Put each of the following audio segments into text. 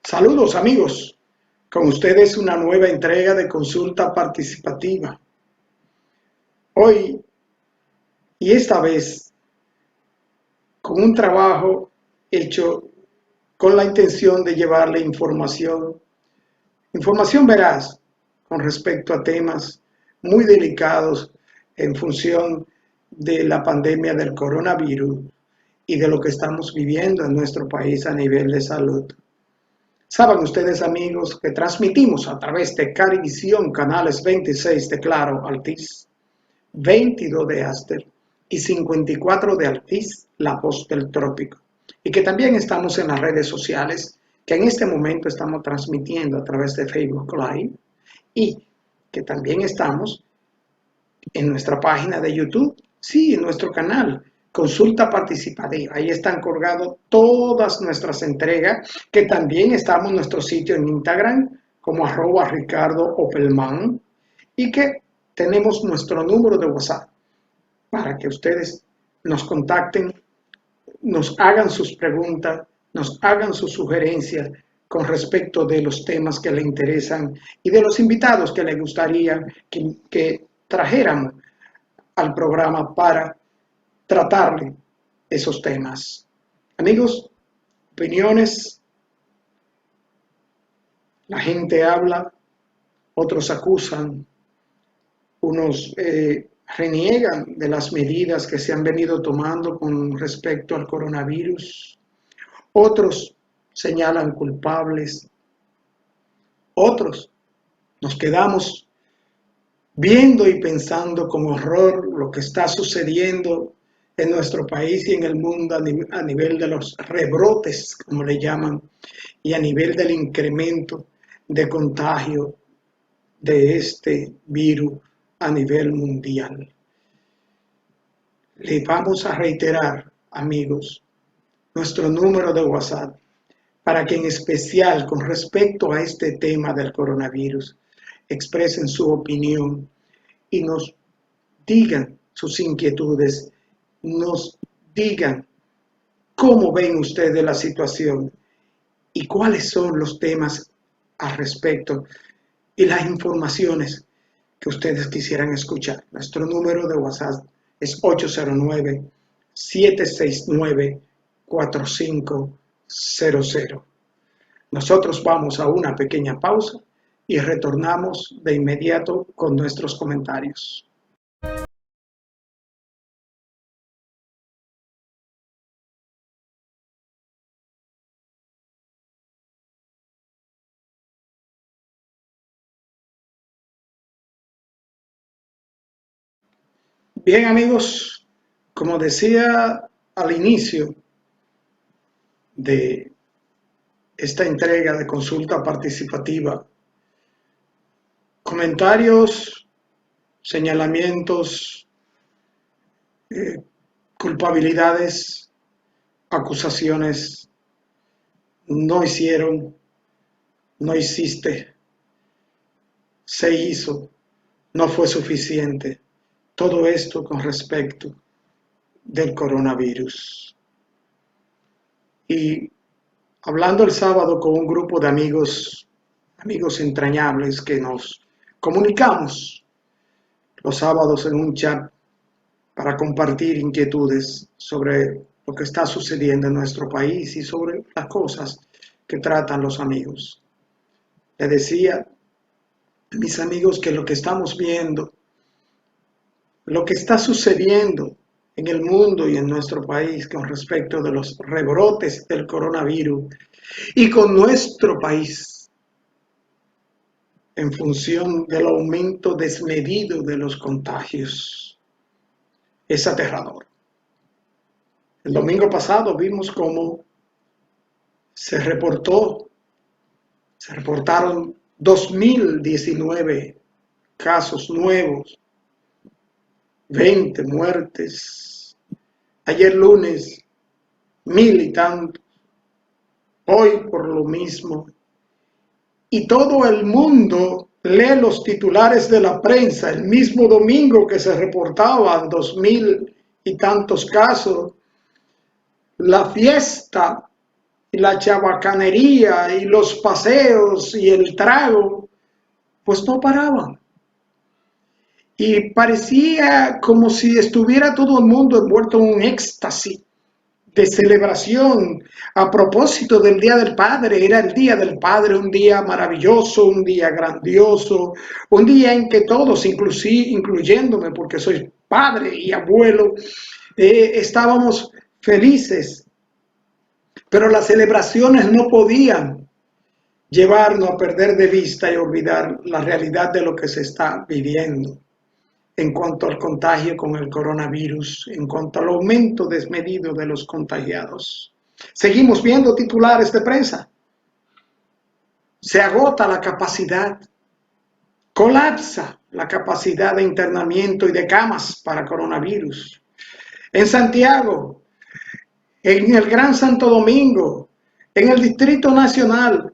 Saludos amigos, con ustedes una nueva entrega de consulta participativa. Hoy y esta vez con un trabajo hecho con la intención de llevarle información veraz con respecto a temas muy delicados en función de la pandemia del coronavirus y de lo que estamos viviendo en nuestro país a nivel de salud. Saben ustedes amigos que transmitimos a través de Carivisión canales 26 de Claro Altiz, 22 de Aster y 54 de Altiz, La Voz del Trópico, y que también estamos en las redes sociales, que en este momento estamos transmitiendo a través de Facebook Live, y que también estamos en nuestra página de YouTube, sí, en nuestro canal Consulta Participativa. Ahí están colgadas todas nuestras entregas, que también estamos en nuestro sitio en Instagram como @RicardoOpelman, y que tenemos nuestro número de WhatsApp para que ustedes nos contacten, nos hagan sus preguntas, nos hagan sus sugerencias con respecto de los temas que le interesan y de los invitados que le gustaría que trajéramos al programa para tratarle esos temas. Amigos, opiniones, la gente habla, otros acusan, unos reniegan de las medidas que se han venido tomando con respecto al coronavirus, otros señalan culpables, otros nos quedamos viendo y pensando con horror lo que está sucediendo en nuestro país y en el mundo a nivel de los rebrotes, como le llaman, y a nivel del incremento de contagio de este virus a nivel mundial. Le vamos a reiterar, amigos, nuestro número de WhatsApp para que en especial con respecto a este tema del coronavirus expresen su opinión y nos digan sus inquietudes, nos digan cómo ven ustedes la situación y cuáles son los temas al respecto y las informaciones que ustedes quisieran escuchar. Nuestro número de WhatsApp es 809-769-4500. Nosotros vamos a una pequeña pausa y retornamos de inmediato con nuestros comentarios. Bien amigos, como decía al inicio de esta entrega de consulta participativa, comentarios, señalamientos, culpabilidades, acusaciones, no hicieron, no hiciste, se hizo, no fue suficiente. Todo esto con respecto del coronavirus. Y hablando el sábado con un grupo de amigos entrañables que nos comunicamos los sábados en un chat para compartir inquietudes sobre lo que está sucediendo en nuestro país y sobre las cosas que tratan los amigos. Les decía a mis amigos que lo que estamos viendo, lo que está sucediendo en el mundo y en nuestro país con respecto de los rebrotes del coronavirus y con nuestro país en función del aumento desmedido de los contagios, es aterrador. El domingo pasado vimos cómo se reportaron 2019 casos nuevos, 20 muertes. Ayer lunes, 1000 y tantos. Hoy por lo mismo. Y todo el mundo lee los titulares de la prensa. El mismo domingo que se reportaban 2000 y tantos casos, la fiesta y la chabacanería y los paseos y el trago, pues no paraban. Y parecía como si estuviera todo el mundo envuelto en un éxtasis de celebración a propósito del Día del Padre. Era el Día del Padre, un día maravilloso, un día grandioso, un día en que todos, incluyéndome porque soy padre y abuelo, estábamos felices. Pero las celebraciones no podían llevarnos a perder de vista y olvidar la realidad de lo que se está viviendo en cuanto al contagio con el coronavirus, en cuanto al aumento desmedido de los contagiados. Seguimos viendo titulares de prensa. Se agota la capacidad, colapsa la capacidad de internamiento y de camas para coronavirus. En Santiago, en el Gran Santo Domingo, en el Distrito Nacional,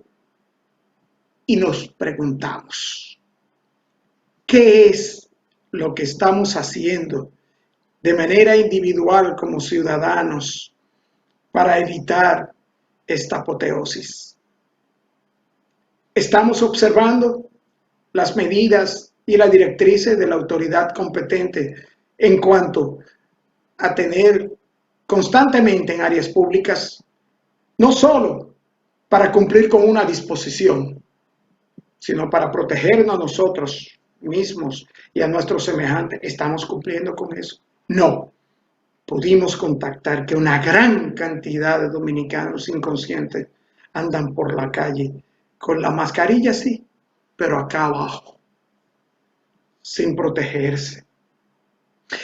y nos preguntamos, ¿qué es lo que estamos haciendo de manera individual como ciudadanos para evitar esta apoteosis? Estamos observando las medidas y las directrices de la autoridad competente en cuanto a tener constantemente en áreas públicas, no solo para cumplir con una disposición, sino para protegernos a nosotros mismos y a nuestros semejantes. ¿Estamos cumpliendo con eso? No. Pudimos contactar que una gran cantidad de dominicanos inconscientes andan por la calle con la mascarilla, sí, pero acá abajo, sin protegerse.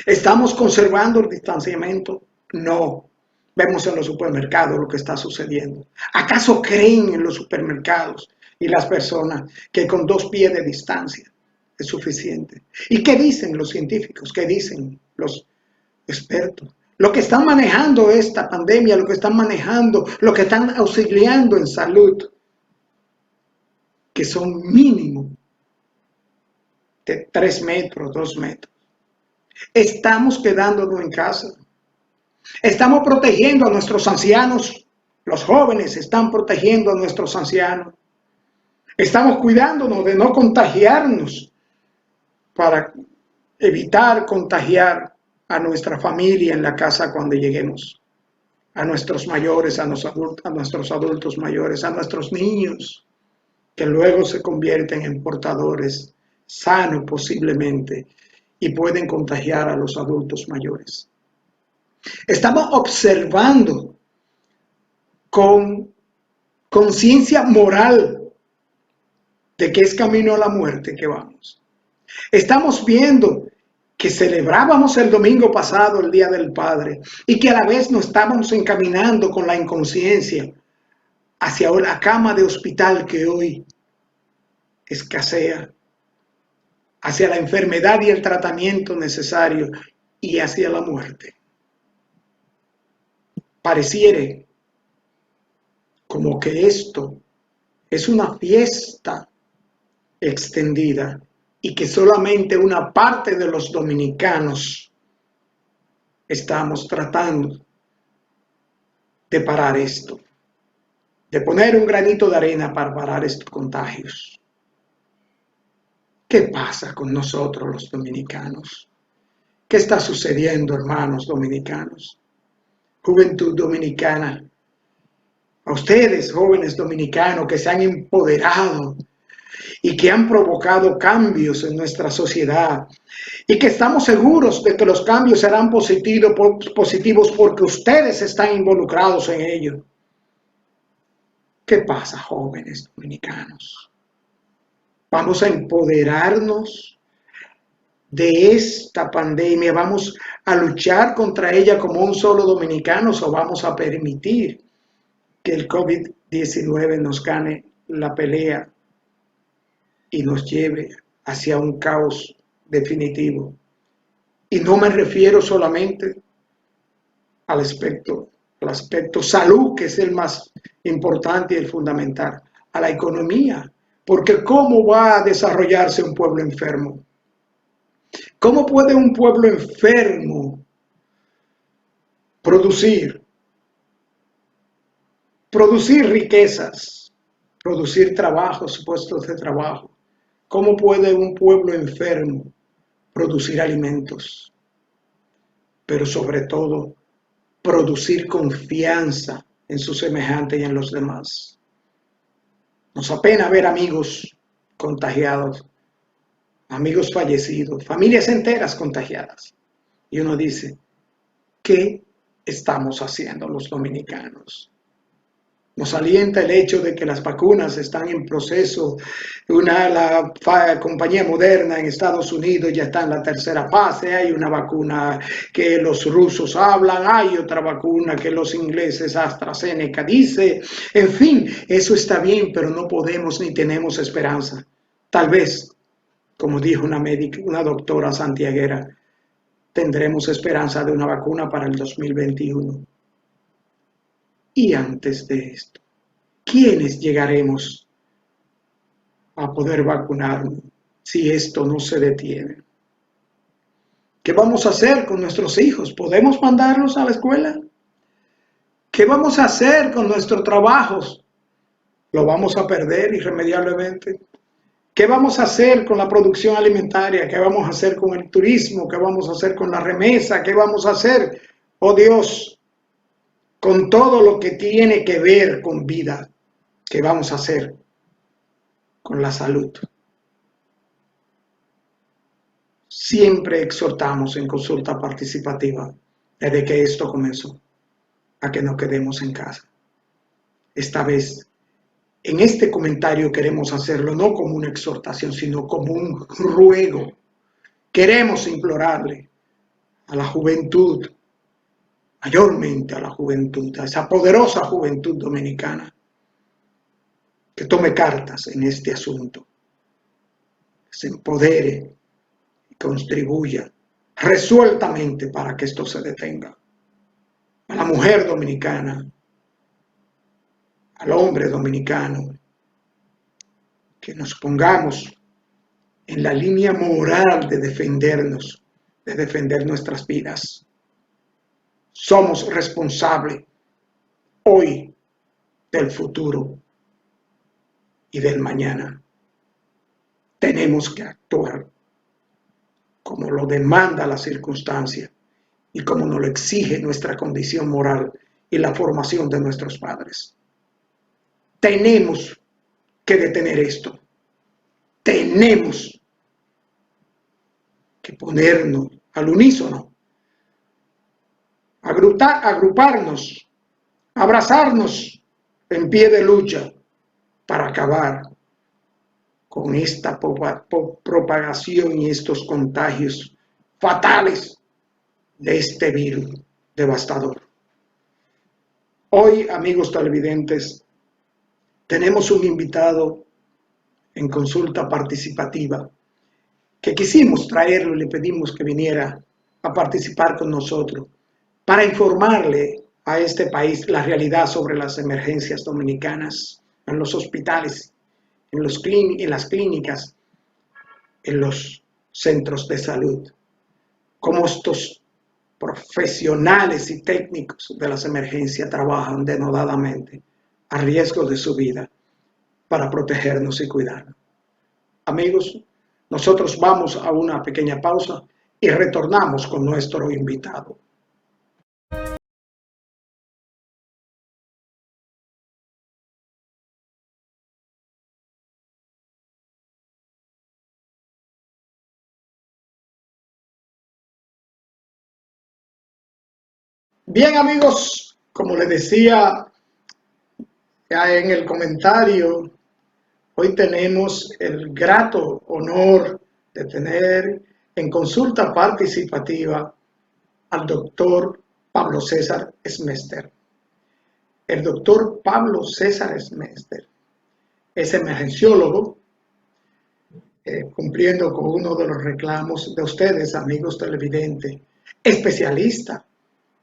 ¿Estamos conservando el distanciamiento? No. Vemos en los supermercados lo que está sucediendo. ¿Acaso creen en los supermercados y las personas que con 2 pies de distancia es suficiente? ¿Y qué dicen los científicos? ¿Qué dicen los expertos? Lo que están manejando esta pandemia, lo que están manejando, lo que están auxiliando en salud, que son mínimo de 3 metros, 2 metros. Estamos quedándonos en casa. Estamos protegiendo a nuestros ancianos. Los jóvenes están protegiendo a nuestros ancianos. Estamos cuidándonos de no contagiarnos para evitar contagiar a nuestra familia en la casa cuando lleguemos, a nuestros mayores, a nuestros adultos mayores, a nuestros niños, que luego se convierten en portadores sanos posiblemente y pueden contagiar a los adultos mayores. Estamos observando con conciencia moral de que es camino a la muerte que vamos. Estamos viendo que celebrábamos el domingo pasado el Día del Padre y que a la vez nos estábamos encaminando con la inconsciencia hacia la cama de hospital que hoy escasea, hacia la enfermedad y el tratamiento necesario y hacia la muerte. Pareciere como que esto es una fiesta extendida y que solamente una parte de los dominicanos estamos tratando de parar esto, de poner un granito de arena para parar estos contagios. ¿Qué pasa con nosotros los dominicanos? ¿Qué está sucediendo, hermanos dominicanos? Juventud dominicana, a ustedes, jóvenes dominicanos que se han empoderado y que han provocado cambios en nuestra sociedad y que estamos seguros de que los cambios serán positivos porque ustedes están involucrados en ello. ¿Qué pasa, jóvenes dominicanos? Vamos a empoderarnos de esta pandemia, vamos a luchar contra ella como un solo dominicano o vamos a permitir que el COVID-19 nos gane la pelea y nos lleve hacia un caos definitivo. Y no me refiero solamente al aspecto salud, que es el más importante y el fundamental, a la economía, porque ¿cómo va a desarrollarse un pueblo enfermo? ¿Cómo puede un pueblo enfermo producir producir riquezas, producir trabajos, puestos de trabajo. ¿Cómo puede un pueblo enfermo producir alimentos? Pero sobre todo, producir confianza en sus semejantes y en los demás. Nos apena ver amigos contagiados, amigos fallecidos, familias enteras contagiadas. Y uno dice, ¿qué estamos haciendo los dominicanos? Nos alienta el hecho de que las vacunas están en proceso. La compañía Moderna en Estados Unidos ya está en la tercera fase. Hay una vacuna que los rusos hablan, hay otra vacuna que los ingleses AstraZeneca dice. En fin, eso está bien, pero no podemos ni tenemos esperanza. Tal vez, como dijo una doctora santiaguera, tendremos esperanza de una vacuna para el 2021. Y antes de esto, ¿quiénes llegaremos a poder vacunarnos si esto no se detiene? ¿Qué vamos a hacer con nuestros hijos? ¿Podemos mandarlos a la escuela? ¿Qué vamos a hacer con nuestros trabajos? ¿Lo vamos a perder irremediablemente? ¿Qué vamos a hacer con la producción alimentaria? ¿Qué vamos a hacer con el turismo? ¿Qué vamos a hacer con la remesa? ¿Qué vamos a hacer, oh Dios, con todo lo que tiene que ver con vida? ¿Qué vamos a hacer con la salud? Siempre exhortamos en consulta participativa, desde que esto comenzó, a que nos quedemos en casa. Esta vez, en este comentario queremos hacerlo no como una exhortación, sino como un ruego. Queremos implorarle a la juventud, mayormente a la juventud, a esa poderosa juventud dominicana, que tome cartas en este asunto, que se empodere y contribuya resueltamente para que esto se detenga. A la mujer dominicana, al hombre dominicano, que nos pongamos en la línea moral de defendernos, de defender nuestras vidas. Somos responsables hoy del futuro y del mañana. Tenemos que actuar como lo demanda la circunstancia y como nos lo exige nuestra condición moral y la formación de nuestros padres. Tenemos que detener esto. Tenemos que ponernos al unísono, agruparnos, abrazarnos en pie de lucha para acabar con esta propagación y estos contagios fatales de este virus devastador. Hoy, amigos televidentes, tenemos un invitado en consulta participativa que quisimos traerlo y le pedimos que viniera a participar con nosotros para informarle a este país la realidad sobre las emergencias dominicanas en los hospitales, en las clínicas, en los centros de salud, cómo estos profesionales y técnicos de las emergencias trabajan denodadamente a riesgo de su vida para protegernos y cuidarnos. Amigos, nosotros vamos a una pequeña pausa y retornamos con nuestro invitado. Bien, amigos, como les decía en el comentario, hoy tenemos el grato honor de tener en consulta participativa al doctor Pablo César Smester. El doctor Pablo César Smester es emergenciólogo, cumpliendo con uno de los reclamos de ustedes, amigos televidentes, especialista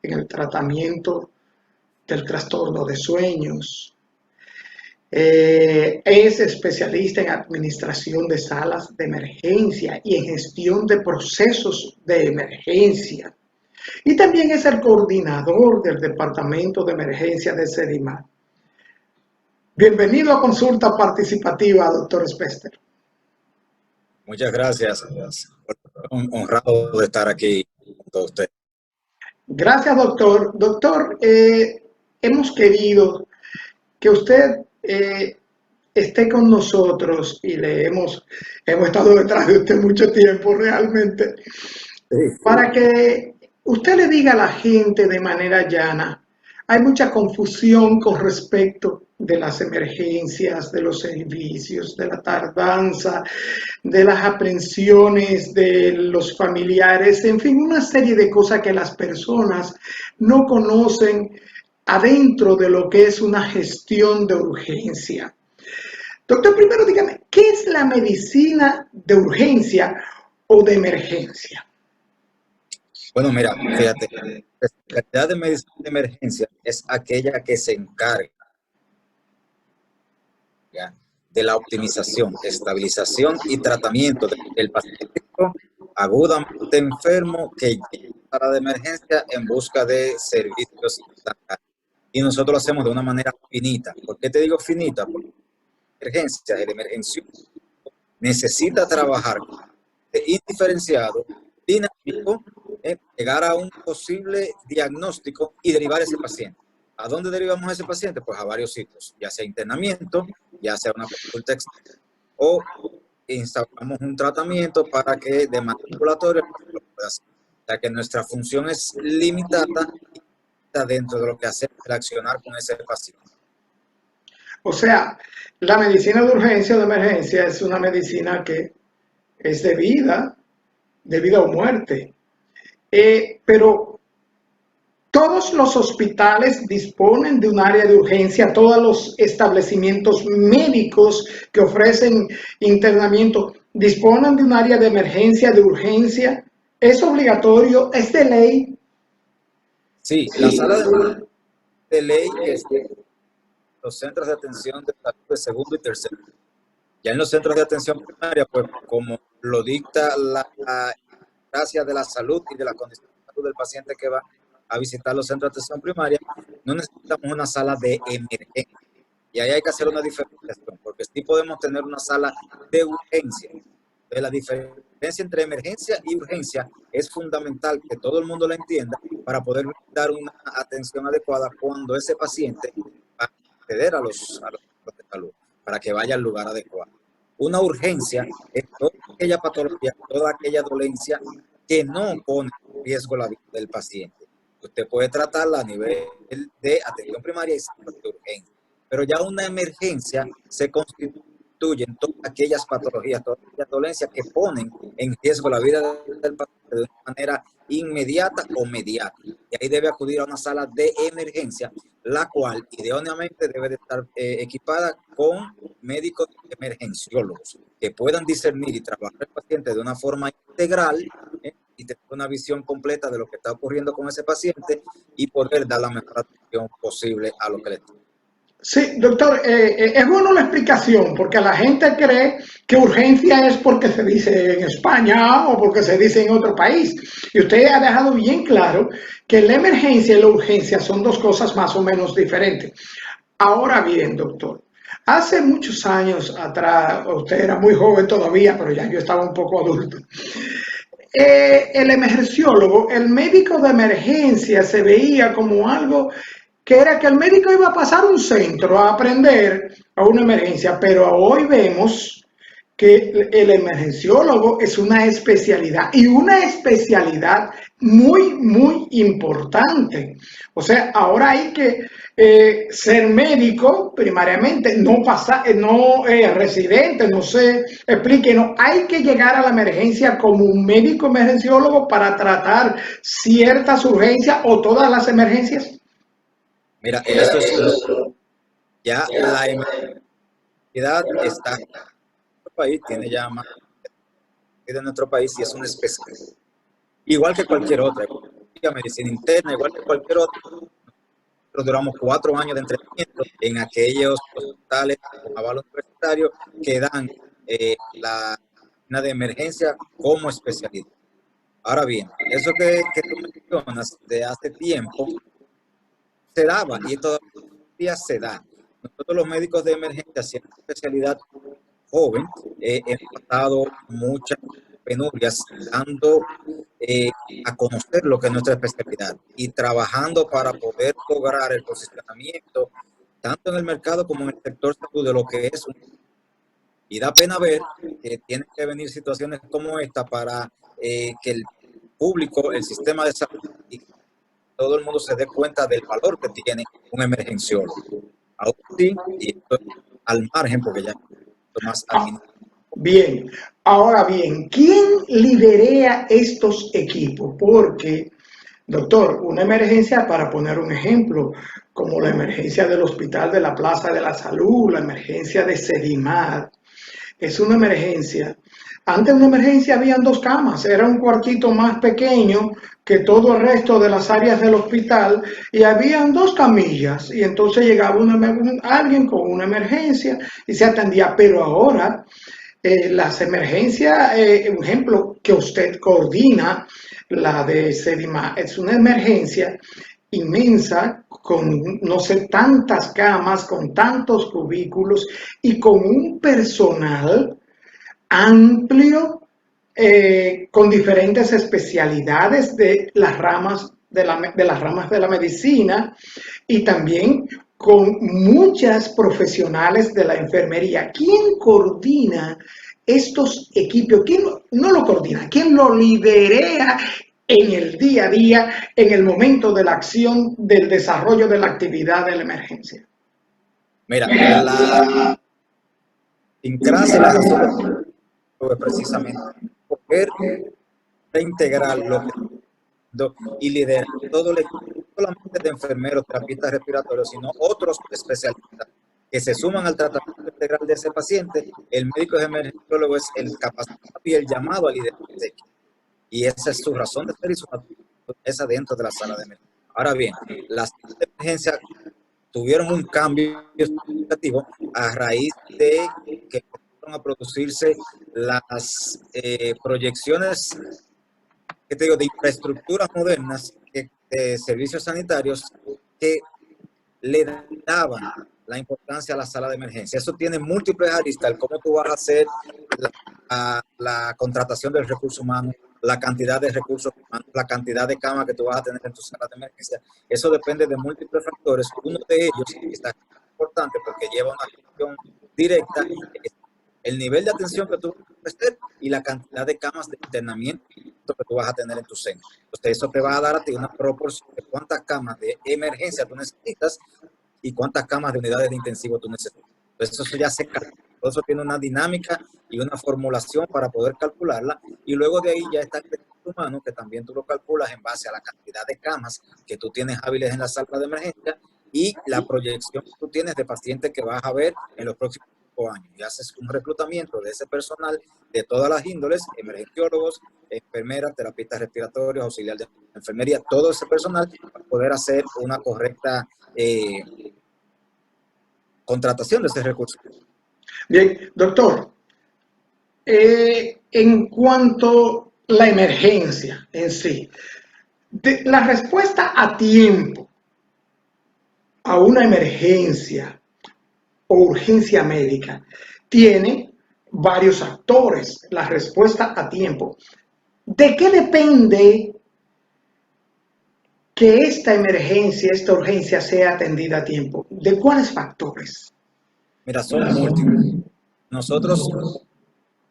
en el tratamiento del trastorno de sueños. Es especialista en administración de salas de emergencia y en gestión de procesos de emergencia. Y también es el coordinador del Departamento de Emergencia de SEDIMAT. Bienvenido a Consulta Participativa, doctor Spester. Muchas gracias. Honrado de estar aquí con todos ustedes. Gracias, doctor. Doctor, hemos querido que usted esté con nosotros y hemos estado detrás de usted mucho tiempo realmente, Sí. para que usted le diga a la gente de manera llana. Hay mucha confusión con respecto de las emergencias, de los servicios, de la tardanza, de las aprensiones de los familiares, en fin, una serie de cosas que las personas no conocen adentro de lo que es una gestión de urgencia. Doctor, primero dígame, ¿qué es la medicina de urgencia o de emergencia? Bueno, mira, fíjate, la especialidad de medicina de emergencia es aquella que se encarga, ¿ya?, de la optimización, estabilización y tratamiento del paciente agudamente enfermo que llega a la sala de emergencia en busca de servicios sanitarios. Y nosotros lo hacemos de una manera finita. ¿Por qué te digo finita? Porque la emergencia, el emergencio necesita trabajar indiferenciado, dinámico, llegar a un posible diagnóstico y derivar ese paciente. ¿A dónde derivamos a ese paciente? Pues a varios sitios, ya sea internamiento, ya sea una consulta externa, o instauramos un tratamiento para que de manera ambulatoria lo pueda hacer. O sea que nuestra función es limitada dentro de lo que hacemos el accionar con ese paciente. O sea, la medicina de urgencia o de emergencia es una medicina que es de vida o muerte. Pero todos los hospitales disponen de un área de urgencia, todos los establecimientos médicos que ofrecen internamiento disponen de un área de emergencia, de urgencia. Es obligatorio, es de ley. Sí, la sala de ley está en los centros de atención de salud de segundo y tercero. Ya en los centros de atención primaria, pues como lo dicta la gracia de la salud y de la condición de salud del paciente que va a visitar los centros de atención primaria, no necesitamos una sala de emergencia. Y ahí hay que hacer una diferenciación, porque sí podemos tener una sala de urgencia. Entonces, la diferencia entre emergencia y urgencia es fundamental que todo el mundo la entienda para poder dar una atención adecuada cuando ese paciente va a acceder a los centros de salud, para que vaya al lugar adecuado. Una urgencia es toda aquella patología, toda aquella dolencia que no pone en riesgo la vida del paciente. Usted puede tratarla a nivel de atención primaria y centros de urgencia. Pero ya una emergencia se constituye en todas aquellas patologías, todas aquellas dolencias que ponen en riesgo la vida del paciente de una manera inmediata o mediata. Y ahí debe acudir a una sala de emergencia, la cual idóneamente debe de estar equipada con médicos emergenciólogos que puedan discernir y trabajar el paciente de una forma integral, y tener una visión completa de lo que está ocurriendo con ese paciente y poder dar la mejor atención posible a lo que le toca. Sí, doctor, es bueno la explicación, porque la gente cree que urgencia es porque se dice en España o porque se dice en otro país. Y usted ha dejado bien claro que la emergencia y la urgencia son dos cosas más o menos diferentes. Ahora bien, doctor, hace muchos años atrás, usted era muy joven todavía, pero ya yo estaba un poco adulto. El emergenciólogo, el médico de emergencia, se veía como algo que era que el médico iba a pasar un centro a aprender a una emergencia, pero hoy vemos que el emergenciólogo es una especialidad y una especialidad muy importante. O sea, ahora hay que ser médico primariamente, no pasar, no residente, no sé, explíquenos, hay que llegar a la emergencia como un médico emergenciólogo para tratar ciertas urgencias o todas las emergencias. Mira, eso es lo, ya la emergencia está en nuestro país, tiene ya más de nuestro país y es una especialidad. Igual que cualquier otra, medicina interna, igual que cualquier otra. Nosotros duramos 4 años de entrenamiento en aquellos hospitales con aval universitario que dan la medicina de emergencia como especialidad. Ahora bien, eso que tú mencionas de hace tiempo se daba y todavía se da. nosotros los médicos de emergencia, siendo una especialidad joven, hemos pasado muchas penurias dando a conocer lo que es nuestra especialidad y trabajando para poder lograr el posicionamiento tanto en el mercado como en el sector salud de lo que es. Y da pena ver que tienen que venir situaciones como esta para que el público, el sistema de salud y todo el mundo se dé cuenta del valor que tiene un emergenciólogo. Aún sí, y esto al margen, porque ya es más administrativo. Bien, ahora bien, ¿quién liderea estos equipos? Porque, doctor, una emergencia, para poner un ejemplo, como la emergencia del Hospital de la Plaza de la Salud, la emergencia de Sedimar, es una emergencia. Antes de una emergencia habían 2 camas, era un cuartito más pequeño que todo el resto de las áreas del hospital y habían 2 camillas y entonces llegaba alguien con una emergencia y se atendía, pero ahora las emergencias, un ejemplo que usted coordina, la de Sedima, es una emergencia inmensa con no sé tantas camas, con tantos cubículos y con un personal amplio con diferentes especialidades de las ramas de la medicina y también con muchas profesionales de la enfermería. ¿Quién coordina estos equipos? ¿Quién no lo coordina? ¿Quién lo lidera en el día a día, en el momento de la acción, del desarrollo de la actividad de la emergencia? Mira, la sincrasia y la razón de precisamente poder integrar lo que y liderar todo el equipo, no solamente de enfermeros, terapistas respiratorios, sino otros especialistas que se suman al tratamiento integral de ese paciente. El médico emergenciólogo es el capacitado y el llamado a liderar ese equipo. Y esa es su razón de ser y su naturaleza dentro de la sala de emergencia. Ahora bien, las salas de emergencia tuvieron un cambio significativo a raíz de que empezaron a producirse las proyecciones, que te digo, de infraestructuras modernas, de servicios sanitarios que le daban la importancia a la sala de emergencia. Eso tiene múltiples aristas, cómo tú vas a hacer la contratación del recurso humano, la cantidad de recursos humanos, la cantidad de camas que tú vas a tener en tu sala de emergencia. Eso depende de múltiples factores. Uno de ellos, y está importante porque lleva una relación directa, es el nivel de atención que tú vas a ofrecer y la cantidad de camas de internamiento que tú vas a tener en tu centro. Entonces, eso te va a dar a ti una proporción de cuántas camas de emergencia tú necesitas y cuántas camas de unidades de intensivo tú necesitas. Entonces, eso ya se calcula. Todo eso tiene una dinámica y una formulación para poder calcularla. Y luego de ahí ya está el recurso humano, que también tú lo calculas en base a la cantidad de camas que tú tienes hábiles en la sala de emergencia y la proyección que tú tienes de pacientes que vas a ver en los próximos años, y haces un reclutamiento de ese personal de todas las índoles, emergenciólogos, enfermeras, terapistas respiratorios, auxiliar de enfermería, todo ese personal para poder hacer una correcta contratación de ese recurso. Bien, doctor, en cuanto a la emergencia en sí, la respuesta a tiempo a una emergencia o urgencia médica tiene varios actores, la respuesta a tiempo. ¿De qué depende que esta emergencia, esta urgencia sea atendida a tiempo? ¿De cuáles factores? Mira, son múltiples. Nosotros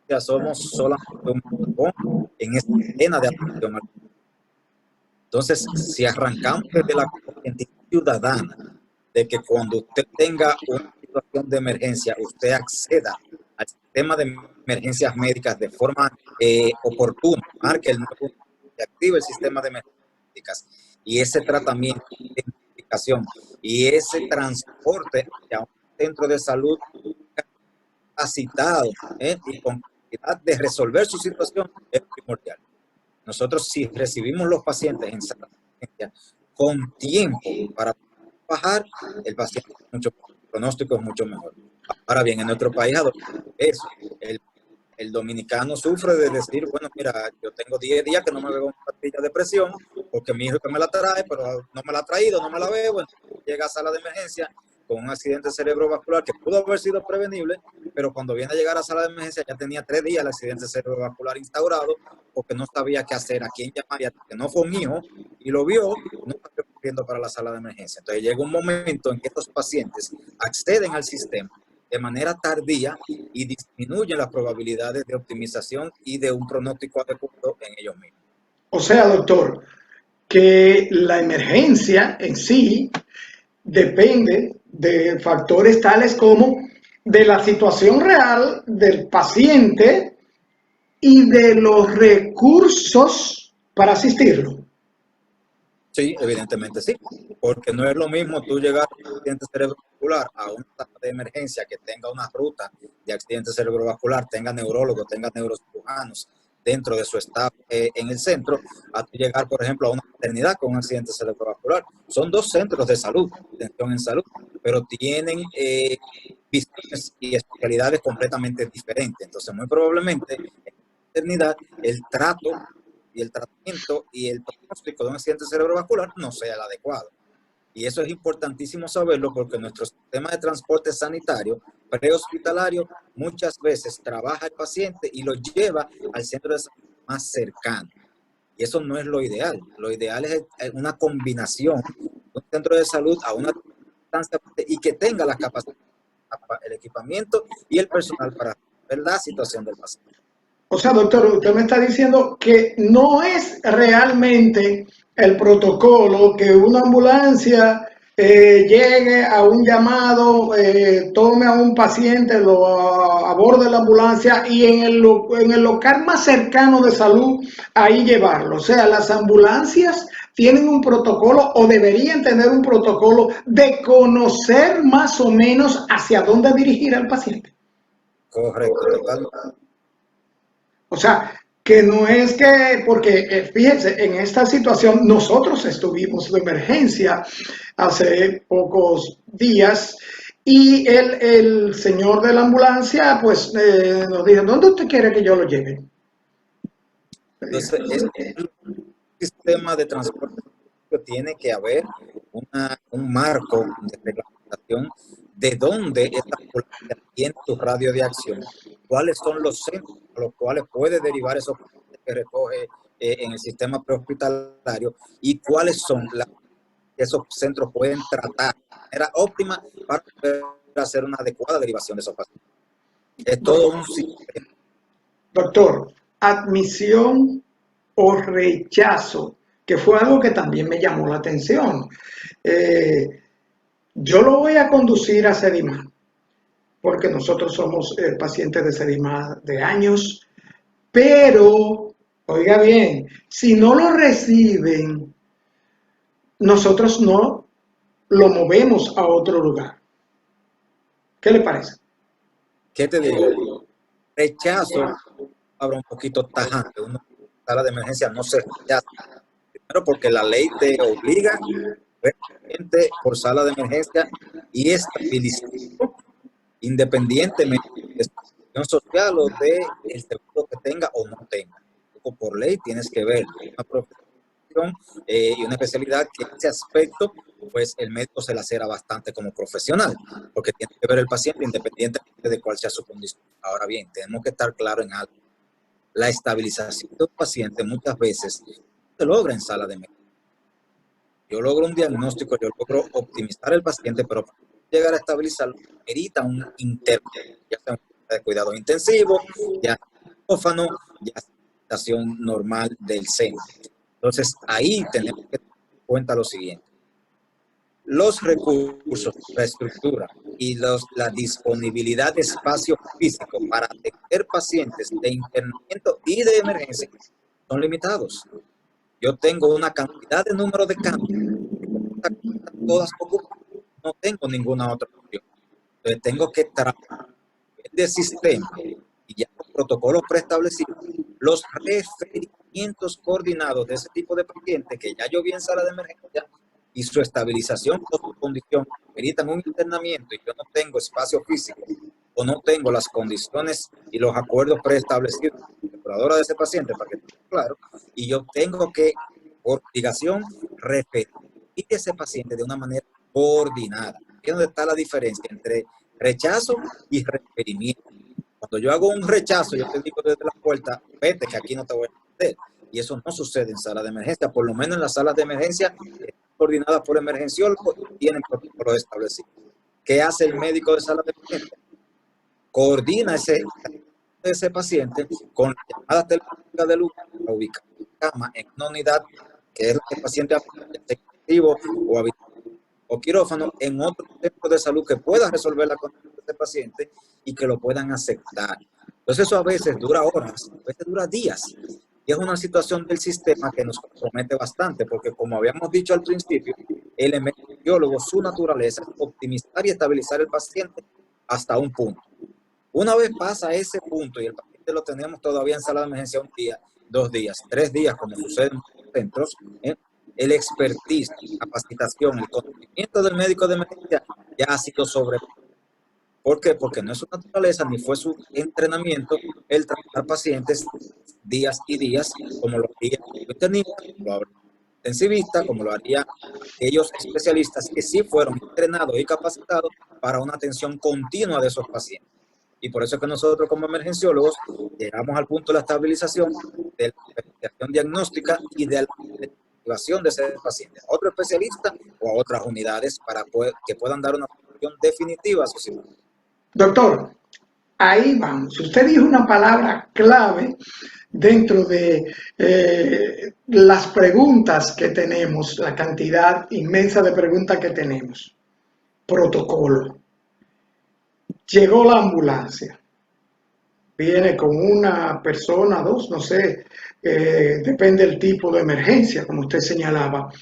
ya somos solamente un eslabón en esta cadena de atención. Entonces, si arrancamos desde la conciencia ciudadana de que cuando usted tenga una situación de emergencia, usted acceda al sistema de emergencias médicas de forma oportuna, marque el número, active el sistema de emergencias médicas y ese tratamiento, identificación y ese transporte hacia un centro de salud capacitado y con capacidad de resolver su situación es primordial. Nosotros, si recibimos los pacientes en sala de emergencia con tiempo para bajar, el paciente es mucho mejor, el pronóstico es mucho mejor. Ahora bien, en nuestro país, eso, el dominicano sufre de decir, bueno, mira, yo tengo 10 días que no me bebo una pastilla de presión porque mi hijo que me la trae, pero no me la ha traído, no me la bebo, llega a sala de emergencia, con un accidente cerebrovascular que pudo haber sido prevenible, pero cuando viene a llegar a sala de emergencia ya tenía 3 días el accidente cerebrovascular instaurado porque no sabía qué hacer, a quién llamar, y que no fue un hijo y lo vio, no está corriendo para la sala de emergencia. Entonces llega un momento en que estos pacientes acceden al sistema de manera tardía y disminuyen las probabilidades de optimización y de un pronóstico adecuado en ellos mismos. O sea, doctor, que la emergencia en sí depende de factores tales como de la situación real del paciente y de los recursos para asistirlo. Sí, evidentemente sí, porque no es lo mismo tú llegar a un accidente cerebrovascular a una sala de emergencia que tenga una ruta de accidente cerebrovascular, tenga neurólogos, tenga neurocirujanos dentro de su staff en el centro, a tú llegar, por ejemplo, a una maternidad con un accidente cerebrovascular. Son 2 centros de salud, atención en salud, pero tienen visiones y especialidades completamente diferentes. Entonces, muy probablemente en la maternidad el trato y el tratamiento y el pronóstico de un accidente cerebrovascular no sea el adecuado. Y eso es importantísimo saberlo porque nuestro sistema de transporte sanitario prehospitalario muchas veces trabaja al paciente y lo lleva al centro de salud más cercano. Y eso no es lo ideal. Lo ideal es una combinación de un centro de salud a una distancia y que tenga la capacidad, el equipamiento y el personal para ver la situación del paciente. O sea, doctor, usted me está diciendo que no es realmente el protocolo que una ambulancia llegue a un llamado, tome a un paciente, lo aborde la ambulancia y en el local más cercano de salud, ahí llevarlo. O sea, las ambulancias tienen un protocolo o deberían tener un protocolo de conocer más o menos hacia dónde dirigir al paciente. Correcto, totalmente. O sea, que no es que, porque fíjense, en esta situación nosotros estuvimos de emergencia hace pocos días y el señor de la ambulancia pues nos dijo, ¿dónde usted quiere que yo lo lleve? Entonces, es un sistema de transporte que tiene que haber un marco de reglamentación de dónde esta ambulancia tiene su radio de acción, cuáles son los centros a los cuales puede derivar esos pacientes que recoge en el sistema prehospitalario y cuáles son las que esos centros pueden tratar de manera óptima para poder hacer una adecuada derivación de esos pacientes. Es todo un sistema. Doctor, admisión o rechazo, que fue algo que también me llamó la atención. Yo lo voy a conducir a Sedimán, porque nosotros somos pacientes de Sedimán de años, pero, oiga bien, si no lo reciben, nosotros no lo movemos a otro lugar. ¿Qué le parece? ¿Qué te digo? Rechazo, habla un poquito tajante. Una sala de emergencia no se rechaza. Primero porque la ley te obliga por sala de emergencia y estabilizarlo independientemente de su situación social o de el seguro que tenga o no tenga. Por ley tienes que ver una profesión y una especialidad que en ese aspecto pues el médico se la será bastante como profesional, porque tiene que ver el paciente independientemente de cuál sea su condición. Ahora bien, tenemos que estar claros en algo. La estabilización de un paciente muchas veces se logra en sala de emergencia. Yo logro un diagnóstico, yo logro optimizar el paciente, pero para llegar a estabilizarlo, merita un intérprete, ya sea un de cuidados intensivos, ya quirófano, ya situación normal del centro. Entonces, ahí tenemos que tener en cuenta lo siguiente. Los recursos, la estructura y la disponibilidad de espacio físico para atender pacientes de internamiento y de emergencia son limitados. Yo tengo una cantidad de número de camas, todas ocupadas, no tengo ninguna otra opción. Entonces tengo que trabajar de sistema y ya los protocolos preestablecidos, los referimientos coordinados de ese tipo de paciente que ya yo vi en sala de emergencia y su estabilización por su condición meritan un internamiento y yo no tengo espacio físico o no tengo las condiciones y los acuerdos preestablecidos con la aseguradora de ese paciente, para que esté claro, y yo tengo que, por obligación, referir a ese paciente de una manera coordinada. Aquí es donde está la diferencia entre rechazo y requerimiento. Cuando yo hago un rechazo, yo te digo desde la puerta, vete, que aquí no te voy a meter. Y eso no sucede en salas de emergencia, por lo menos en las salas de emergencia coordinadas por emergenciólogos tienen protocolos establecidos. ¿Qué hace el médico de sala de emergencia? Coordina ese paciente con la llamada telefónica del lugar para ubicar la cama en una unidad que es la que el paciente activo o quirófano en otro centro de salud que pueda resolver la condición de este paciente y que lo puedan aceptar. Entonces eso a veces dura horas, a veces dura días. Y es una situación del sistema que nos compromete bastante, porque como habíamos dicho al principio, el emergenciólogo, su naturaleza es optimizar y estabilizar el paciente hasta un punto. Una vez pasa ese punto y el paciente lo tenemos todavía en sala de emergencia un día, 2 días, 3 días, como sucede en muchos centros, el expertise, la capacitación, el conocimiento del médico de emergencia ya ha sido sobre. ¿Por qué? Porque no es su naturaleza ni fue su entrenamiento el tratar pacientes días y días, como lo haría el internista, como lo haría el intensivista, como lo haría aquellos especialistas que sí fueron entrenados y capacitados para una atención continua de esos pacientes. Y por eso es que nosotros como emergenciólogos llegamos al punto de la estabilización, de la investigación diagnóstica y de la activación de ese paciente a otro especialista o a otras unidades para que puedan dar una solución definitiva a su situación. Doctor, ahí vamos. Usted dijo una palabra clave dentro de las preguntas que tenemos, la cantidad inmensa de preguntas que tenemos. Protocolo. Llegó la ambulancia. Viene con una persona, dos, no sé, depende del tipo de emergencia, como usted señalaba,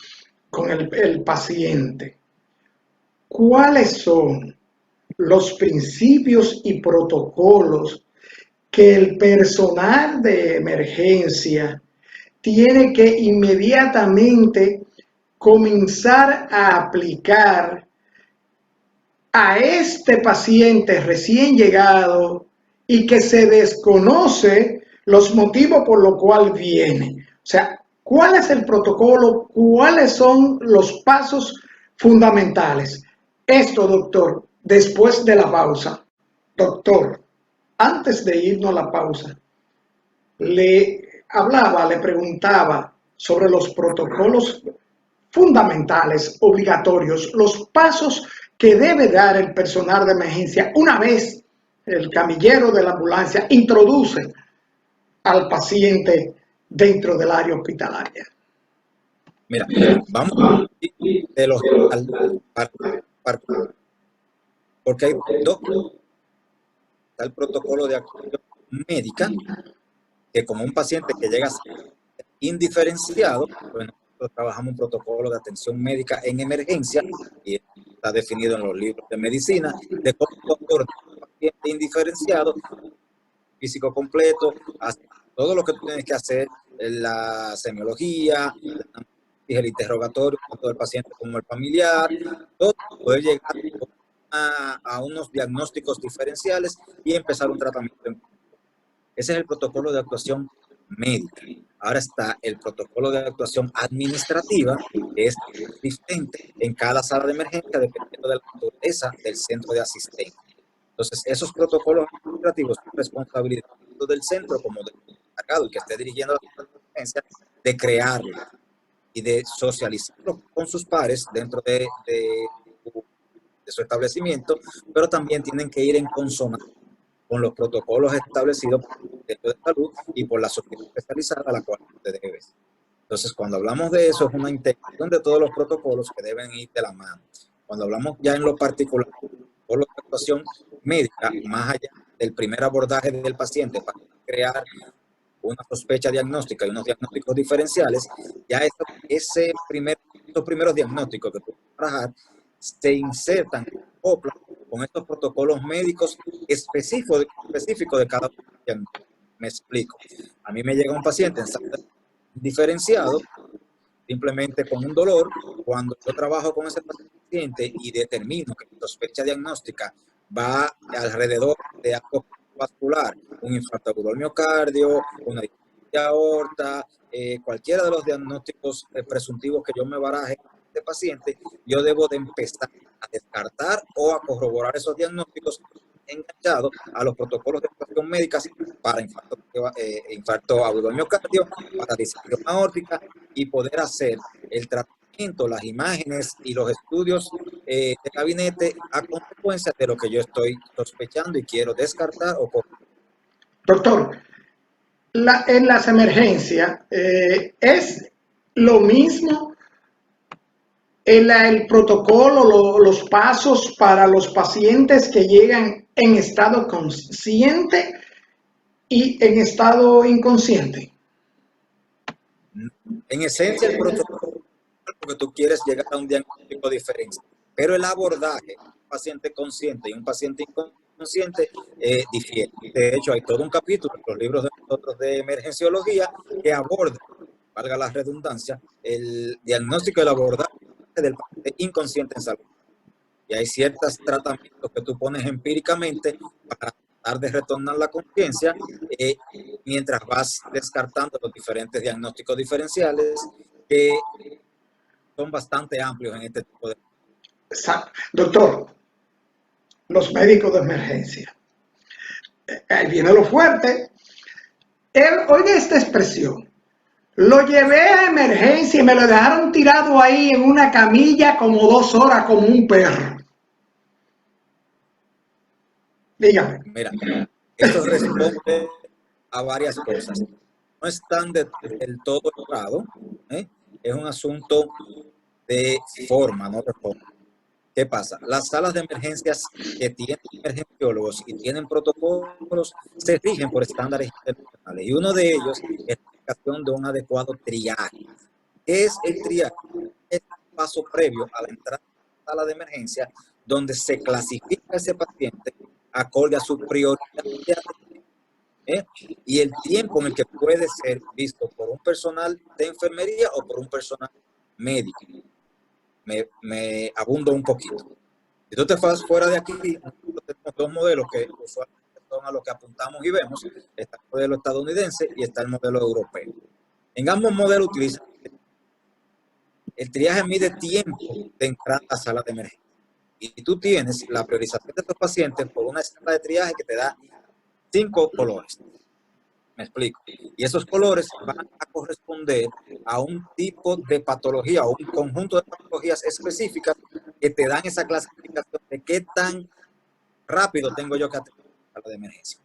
con el paciente. ¿Cuáles son los principios y protocolos que el personal de emergencia tiene que inmediatamente comenzar a aplicar a este paciente recién llegado y que se desconoce los motivos por los cuales viene? O sea, ¿cuál es el protocolo? ¿Cuáles son los pasos fundamentales? Esto, doctor, después de la pausa. Doctor, antes de irnos a la pausa, le preguntaba sobre los protocolos fundamentales, obligatorios, los pasos que debe dar el personal de emergencia una vez el camillero de la ambulancia introduce al paciente dentro del área hospitalaria. Mira, vamos del hospital porque hay dos. Está el protocolo de actuación médica, que como un paciente que llega indiferenciado, bueno, nosotros trabajamos un protocolo de atención médica en emergencia y está definido en los libros de medicina de cómo abordar un paciente indiferenciado, físico completo, hasta todo lo que tú tienes que hacer, la semiología, el interrogatorio tanto del paciente como el familiar, todo poder llegar a unos diagnósticos diferenciales y empezar un tratamiento. Ese es el protocolo de actuación médica. Ahora está el protocolo de actuación administrativa, que es diferente en cada sala de emergencia dependiendo de la naturaleza del centro de asistencia. Entonces, esos protocolos administrativos son responsabilidad del centro como del encargado y que esté dirigiendo la sala de emergencia de crearlo y de socializarlo con sus pares dentro de su establecimiento, pero también tienen que ir en consonancia con los protocolos establecidos por el Ministerio de Salud y por la sociedad especializada a la cual usted debe. Entonces, cuando hablamos de eso, es una integración de todos los protocolos que deben ir de la mano. Cuando hablamos ya en lo particular, por la actuación médica, más allá del primer abordaje del paciente para crear una sospecha diagnóstica y unos diagnósticos diferenciales, ya esos primeros diagnósticos que tú vas a trabajar se insertan con estos protocolos médicos específicos de cada uno. Me explico. A mí me llega un paciente en sala diferenciado, simplemente con un dolor. Cuando yo trabajo con ese paciente y determino que mi sospecha diagnóstica va alrededor de algo vascular, un infarto agudo al miocardio, una disfunción aorta, cualquiera de los diagnósticos presuntivos que yo me baraje de paciente, yo debo de empezar a descartar o a corroborar esos diagnósticos enganchados a los protocolos de actuación médicas para infarto agudo de miocardio, para disección aórtica y poder hacer el tratamiento, las imágenes y los estudios de gabinete a consecuencia de lo que yo estoy sospechando y quiero descartar o corroborar. Doctor, en las emergencias es lo mismo el protocolo, los pasos para los pacientes que llegan en estado consciente y en estado inconsciente. En esencia, el protocolo, porque tú quieres llegar a un diagnóstico diferente, pero el abordaje, un paciente consciente y un paciente inconsciente, difiere. De hecho, hay todo un capítulo en los libros de nosotros de emergenciología que aborda, valga la redundancia, el diagnóstico y el abordaje del paciente inconsciente en salud. Y hay ciertos tratamientos que tú pones empíricamente para tratar de retornar la conciencia mientras vas descartando los diferentes diagnósticos diferenciales que son bastante amplios en este tipo de... Exacto. Doctor, los médicos de emergencia. Ahí viene lo fuerte. Oiga esta expresión. Lo llevé a emergencia y me lo dejaron tirado ahí en una camilla como 2 horas como un perro. Dígame. Mira, esto responde a varias cosas. No están del todo logrado, es un asunto de forma, no de forma. ¿Qué pasa? Las salas de emergencias que tienen emergenciólogos y tienen protocolos se rigen por estándares internacionales y uno de ellos es la aplicación de un adecuado triaje. ¿Qué es el triaje? Es un paso previo a la entrada a la sala de emergencia donde se clasifica a ese paciente acorde a su prioridad de atención, y el tiempo en el que puede ser visto por un personal de enfermería o por un personal médico. Me abundo un poquito. Si tú te vas fuera de aquí, nosotros tenemos 2 modelos que usualmente son a los que apuntamos y vemos. Está el modelo estadounidense y está el modelo europeo. En ambos modelos utilizan el triaje, mide tiempo de entrada a la sala de emergencia. Y tú tienes la priorización de estos pacientes por una escala de triaje que te da 5 colores. Me explico. Y esos colores van a corresponder a un tipo de patología o un conjunto de patologías específicas que te dan esa clasificación de qué tan rápido tengo yo que atender a la de emergencia.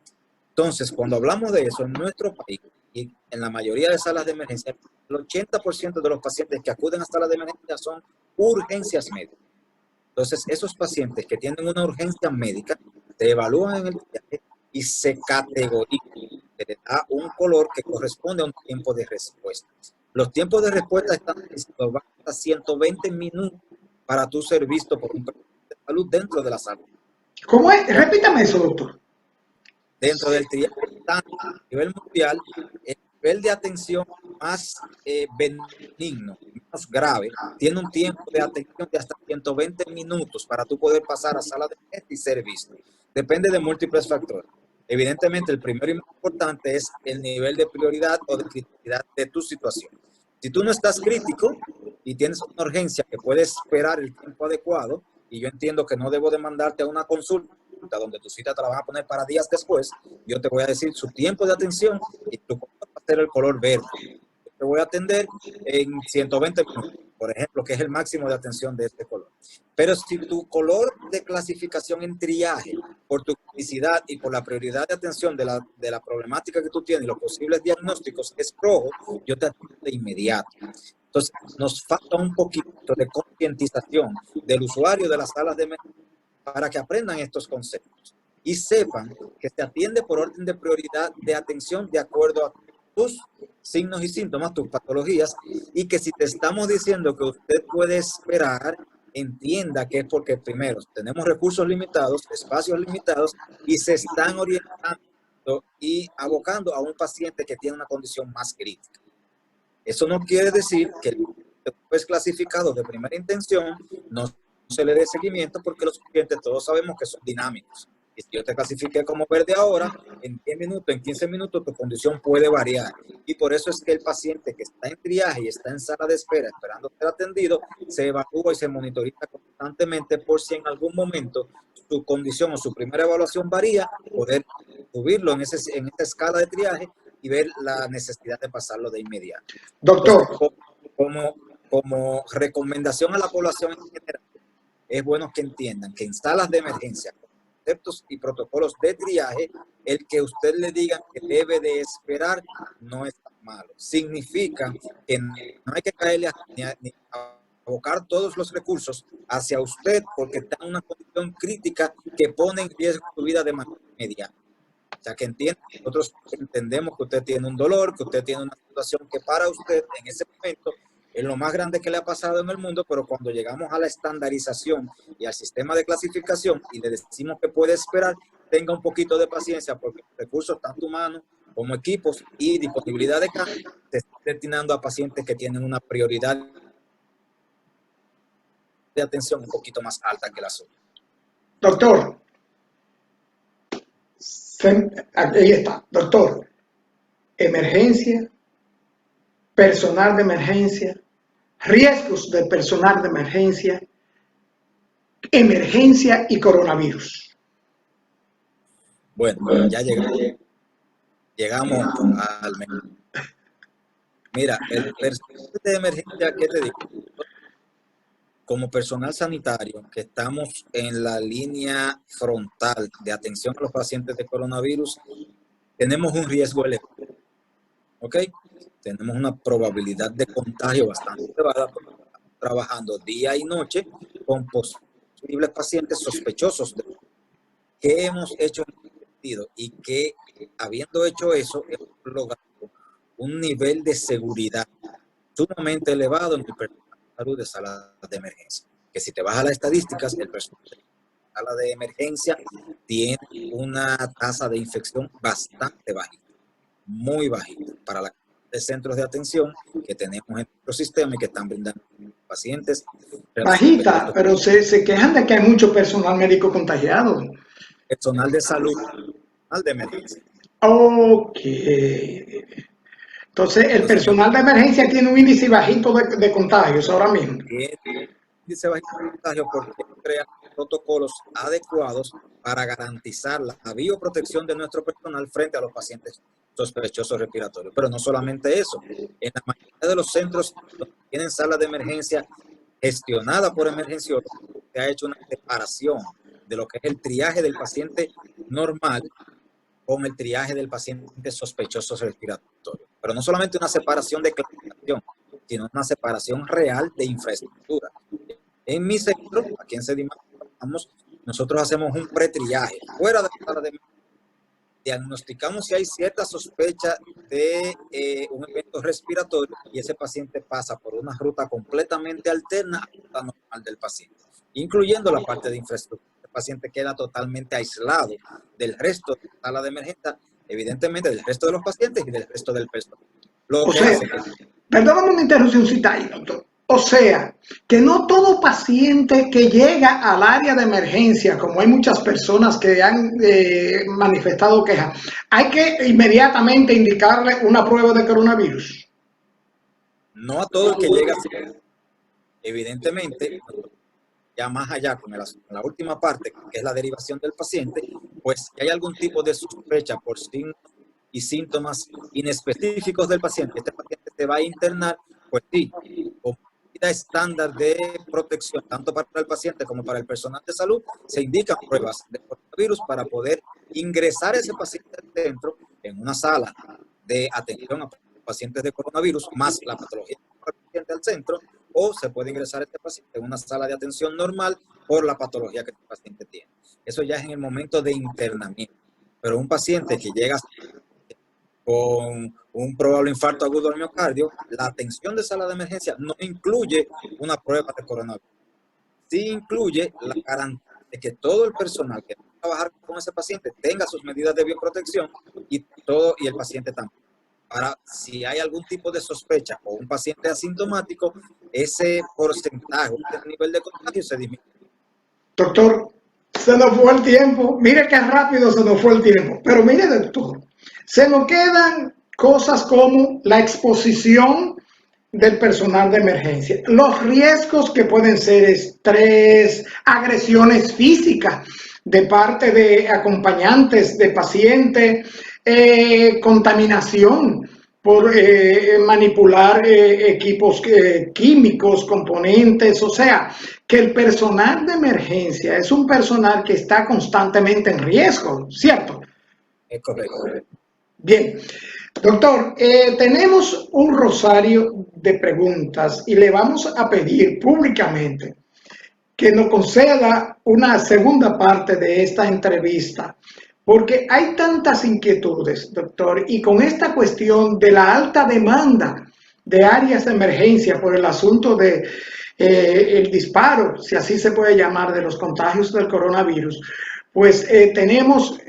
Entonces, cuando hablamos de eso en nuestro país y en la mayoría de salas de emergencia, el 80% de los pacientes que acuden a salas de emergencia son urgencias médicas. Entonces, esos pacientes que tienen una urgencia médica se evalúan en el triaje y se categorizan. Se le da un color que corresponde a un tiempo de respuesta. Los tiempos de respuesta están hasta 120 minutos para tú ser visto por un personal de salud dentro de la sala. ¿Cómo es? Repítame eso, doctor. Dentro del triaje a nivel mundial, el nivel de atención más benigno, menos grave, tiene un tiempo de atención de hasta 120 minutos para tú poder pasar a sala de emergencia y ser visto. Depende de múltiples factores. Evidentemente, el primero y más importante es el nivel de prioridad o de criticidad de tu situación. Si tú no estás crítico y tienes una urgencia que puedes esperar el tiempo adecuado, y yo entiendo que no debo de mandarte a una consulta donde tu cita te la van a poner para días después, yo te voy a decir su tiempo de atención y tu color va a ser el color verde. Yo te voy a atender en 120 minutos, por ejemplo, que es el máximo de atención de este color. Pero si tu color de clasificación en triaje, por tu criticidad y por la prioridad de atención de la problemática que tú tienes y los posibles diagnósticos es rojo, yo te atiendo de inmediato. Entonces, nos falta un poquito de concientización del usuario de las salas de emergencia para que aprendan estos conceptos y sepan que se atiende por orden de prioridad de atención de acuerdo a tus signos y síntomas, tus patologías, y que si te estamos diciendo que usted puede esperar, entienda que es porque primero tenemos recursos limitados, espacios limitados y se están orientando y abocando a un paciente que tiene una condición más crítica. Eso no quiere decir que el es clasificado de primera intención no se le dé seguimiento, porque los pacientes todos sabemos que son dinámicos. Y si yo te clasifiqué como verde ahora, en 10 minutos, en 15 minutos, tu condición puede variar. Y por eso es que el paciente que está en triaje y está en sala de espera esperando ser atendido, se evalúa y se monitoriza con constantemente por si en algún momento su condición o su primera evaluación varía, poder subirlo en esa escala de triaje y ver la necesidad de pasarlo de inmediato. Doctor. Entonces, como recomendación a la población en general, es bueno que entiendan que en salas de emergencia, conceptos y protocolos de triaje, el que usted le diga que debe de esperar no es tan malo. Significa que no hay que caerle ni abocar todos los recursos hacia usted porque está en una condición crítica que pone en riesgo su vida de manera inmediata. O sea, que entiende, nosotros entendemos que usted tiene un dolor, que usted tiene una situación que para usted en ese momento es lo más grande que le ha pasado en el mundo, pero cuando llegamos a la estandarización y al sistema de clasificación y le decimos que puede esperar, tenga un poquito de paciencia porque los recursos, tanto humanos como equipos y disponibilidad de carga, se están destinando a pacientes que tienen una prioridad de atención un poquito más alta que la suya. Doctor, ahí está, doctor, emergencia, personal de emergencia, riesgos del personal de emergencia, emergencia y coronavirus. Bueno, ya llegamos al menú. Mira, el personal de emergencia, ¿qué te digo? Como personal sanitario, que estamos en la línea frontal de atención a los pacientes de coronavirus, tenemos un riesgo elevado. ¿Ok? Tenemos una probabilidad de contagio bastante elevada porque estamos trabajando día y noche con posibles pacientes sospechosos. ¿Qué hemos hecho en ese sentido? Y que, habiendo hecho eso, hemos logrado un nivel de seguridad sumamente elevado en el personal de salud de salas de emergencia. Que si te vas a las estadísticas, el personal de sala de emergencia tiene una tasa de infección bastante bajita, muy bajita, para la de centros de atención que tenemos en nuestro sistema y que están brindando pacientes. Bajita, pero se quejan de que hay mucho personal médico contagiado. Personal de salud, personal de emergencia. Ok. Entonces, el personal de emergencia tiene un índice bajito de contagios ahora mismo. Tiene índice bajito de contagios porque crean protocolos adecuados para garantizar la bioprotección de nuestro personal frente a los pacientes sospechosos respiratorios. Pero no solamente eso, en la mayoría de los centros donde tienen salas de emergencia gestionadas por emergenciólogos, se ha hecho una separación de lo que es el triaje del paciente normal con el triaje del paciente sospechoso respiratorio. Pero no solamente una separación de clasificación, sino una separación real de infraestructura. En mi sector, aquí en Sedimar, nosotros hacemos un pretriaje fuera de la sala de emergencia. Diagnosticamos si hay cierta sospecha de un evento respiratorio y ese paciente pasa por una ruta completamente alterna a la ruta normal del paciente, incluyendo la parte de infraestructura. El paciente queda totalmente aislado del resto de la sala de emergencia, evidentemente del resto de los pacientes y del resto del personal. Perdóname una interrupcióncita ahí, doctor. O sea, que no todo paciente que llega al área de emergencia, como hay muchas personas que han manifestado quejas, hay que inmediatamente indicarle una prueba de coronavirus. No a todo el que llega, evidentemente, ya más allá con la última parte, que es la derivación del paciente, pues si hay algún tipo de sospecha por signos y síntomas inespecíficos del paciente, este paciente se va a internar, pues sí, con medida estándar de protección, tanto para el paciente como para el personal de salud, se indican pruebas de coronavirus para poder ingresar a ese paciente dentro en una sala de atención a pacientes de coronavirus, más la patología del paciente al centro, o se puede ingresar a este paciente en una sala de atención normal por la patología que el paciente tiene. Eso ya es en el momento de internamiento. Pero un paciente que llega con un probable infarto agudo al miocardio, la atención de sala de emergencia no incluye una prueba de coronavirus. Sí incluye la garantía de que todo el personal que va a trabajar con ese paciente tenga sus medidas de bioprotección y el paciente también. Para si hay algún tipo de sospecha o un paciente asintomático, ese porcentaje, ese nivel de contagio se disminuye. Doctor, se nos fue el tiempo. Mire qué rápido se nos fue el tiempo. Pero mire, doctor, se nos quedan cosas como la exposición del personal de emergencia. Los riesgos que pueden ser estrés, agresiones físicas de parte de acompañantes de pacientes, contaminación por manipular equipos químicos, componentes, o sea, que el personal de emergencia es un personal que está constantemente en riesgo, ¿cierto? Es correcto. Bien, doctor, tenemos un rosario de preguntas y le vamos a pedir públicamente que nos conceda una segunda parte de esta entrevista, porque hay tantas inquietudes, doctor, y con esta cuestión de la alta demanda de áreas de emergencia por el asunto de el disparo, si así se puede llamar, de los contagios del coronavirus, pues tenemos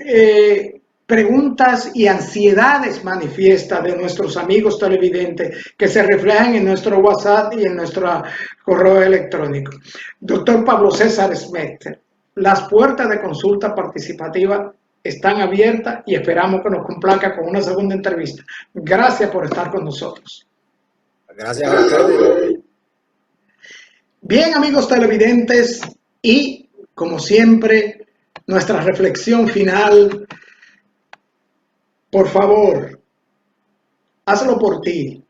preguntas y ansiedades manifiestas de nuestros amigos televidentes que se reflejan en nuestro WhatsApp y en nuestro correo electrónico. Doctor Pablo César Smetter, las puertas de consulta participativa están abiertas y esperamos que nos complazca con una segunda entrevista. Gracias por estar con nosotros. Gracias a ustedes. Bien, amigos televidentes, y como siempre, nuestra reflexión final. Por favor, hazlo por ti,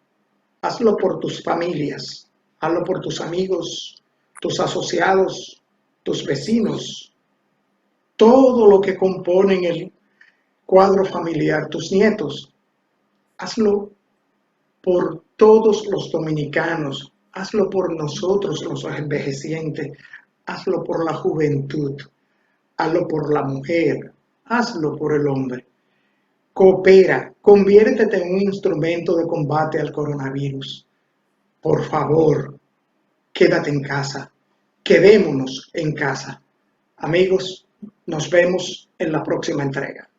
hazlo por tus familias, hazlo por tus amigos, tus asociados, tus vecinos, todo lo que componen el cuadro familiar, tus nietos. Hazlo por todos los dominicanos, hazlo por nosotros los envejecientes, hazlo por la juventud, hazlo por la mujer, hazlo por el hombre. Coopera, conviértete en un instrumento de combate al coronavirus. Por favor, quédate en casa, quedémonos en casa. Amigos, nos vemos en la próxima entrega.